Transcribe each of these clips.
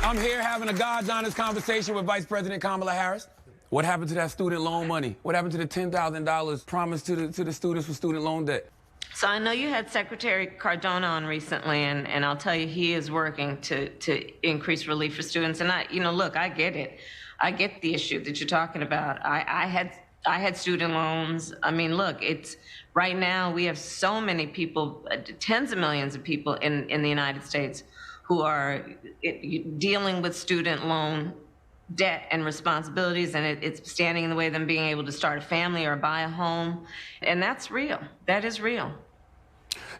I'm here having a God's honest conversation with Vice President Kamala Harris. What happened to that student loan money? What happened to the $10,000 promised to the students for student loan debt? So I know you had Secretary Cardona on recently, and I'll tell you, he is working to increase relief for students. And look, I get it. I get the issue that you're talking about. I had student loans. I mean, look, it's right now we have so many people, tens of millions of people in the United States who are dealing with student loan debt and responsibilities, and it's standing in the way of them being able to start a family or buy a home. And that's real. That is real.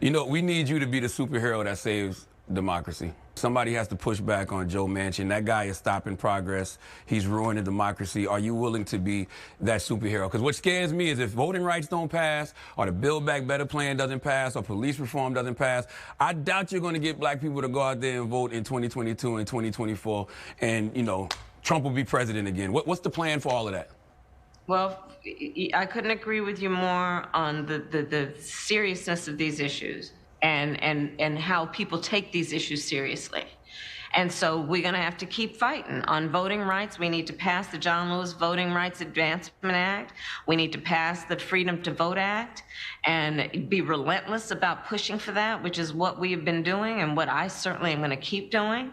You know, we need you to be the superhero that saves democracy. Somebody has to push back on Joe Manchin. That guy is stopping progress. He's ruining democracy. Are you willing to be that superhero? Because what scares me is if voting rights don't pass, or the Build Back Better plan doesn't pass, or police reform doesn't pass, I doubt you're going to get black people to go out there and vote in 2022 and 2024. And, you know, Trump will be president again. What's the plan for all of that? Well, I couldn't agree with you more on the seriousness of these issues and how people take these issues seriously. And so we're going to have to keep fighting. On voting rights, we need to pass the John Lewis Voting Rights Advancement Act. We need to pass the Freedom to Vote Act and be relentless about pushing for that, which is what we have been doing and what I certainly am going to keep doing.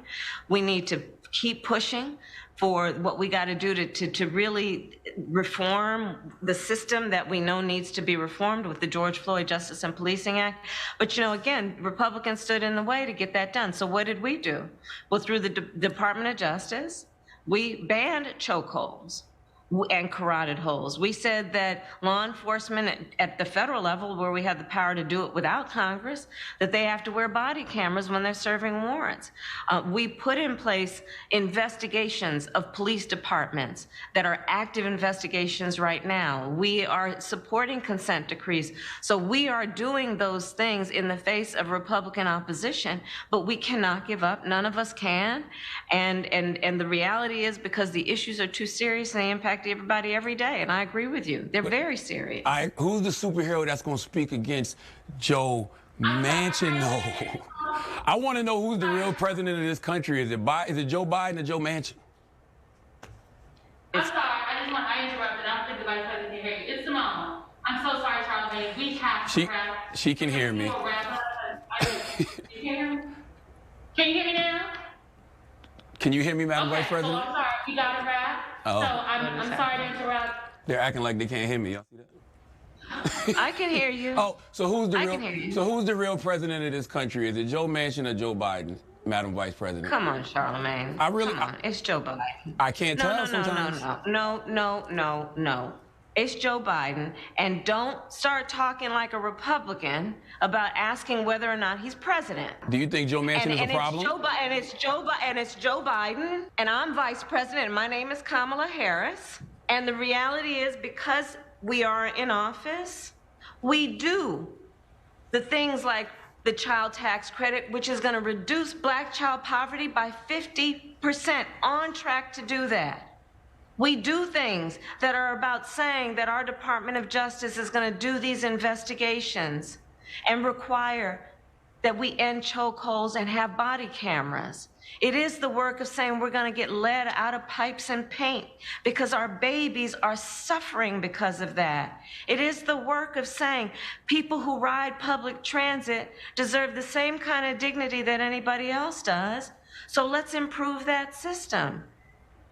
We need to keep pushing for what we got to do to really reform the system that we know needs to be reformed with the George Floyd Justice and Policing Act. But, you know, again, Republicans stood in the way to get that done. So what did we do? Well, through the Department of Justice, we banned chokeholds and carotid holes. We said that law enforcement at the federal level, where we have the power to do it without Congress, that they have to wear body cameras when they're serving warrants. We put in place investigations of police departments that are active investigations right now. We are supporting consent decrees. So we are doing those things in the face of Republican opposition, but we cannot give up. None of us can. And the reality is, because the issues are too serious and they impact everybody every day, and I agree with you. They're very serious. Who's the superhero that's going to speak against Joe Manchin? No. I want to know who's the real president of this country. Is it Joe Biden or Joe Manchin? I'm sorry. I interrupted. I don't think the vice president can hear you. It's Simone. I'm so sorry, Charlamagne. We have to wrap. She can hear me. You hear me? Can you hear me now? Can you hear me, Madam Vice President? So I'm sorry. We got to wrap. Oh. So I'm sorry to interrupt. They're acting like they can't hear me. Y'all see that? I can hear you. Oh, so who's the real president of this country? Is it Joe Manchin or Joe Biden, Madam Vice President? Come on, Charlamagne. Come on. It's Joe Biden. I can't tell sometimes. No. It's Joe Biden, and don't start talking like a Republican about asking whether or not he's president. Do you think Joe Manchin is a problem? It's Joe Biden, and I'm vice president, and my name is Kamala Harris. And the reality is, because we are in office, we do the things like the child tax credit, which is going to reduce black child poverty by 50%, on track to do that. We do things that are about saying that our Department of Justice is going to do these investigations and require that we end chokeholds and have body cameras. It is the work of saying we're going to get lead out of pipes and paint because our babies are suffering because of that. It is the work of saying people who ride public transit deserve the same kind of dignity that anybody else does. So let's improve that system.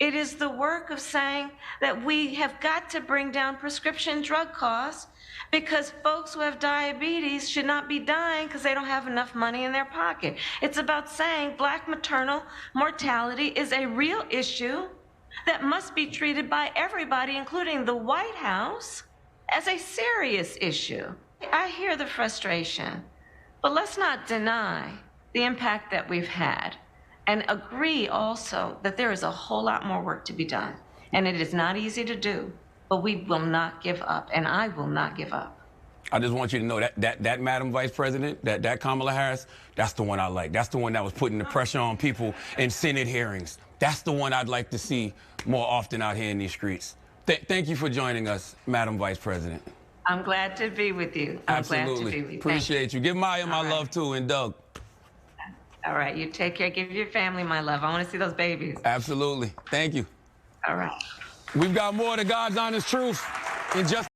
It is the work of saying that we have got to bring down prescription drug costs because folks who have diabetes should not be dying because they don't have enough money in their pocket. It's about saying black maternal mortality is a real issue that must be treated by everybody, including the White House, as a serious issue. I hear the frustration, but let's not deny the impact that we've had. And agree also that there is a whole lot more work to be done. And it is not easy to do, but we will not give up, and I will not give up. I just want you to know that Madam Vice President, that Kamala Harris, that's the one I like. That's the one that was putting the pressure on people in Senate hearings. That's the one I'd like to see more often out here in these streets. Thank you for joining us, Madam Vice President. I'm glad to be with you. Absolutely. Glad to be with you. Appreciate you. Give Maya my love, too, and Doug. All right, you take care. Give your family my love. I want to see those babies. Absolutely. Thank you. All right. We've got more of the God's honest truth in just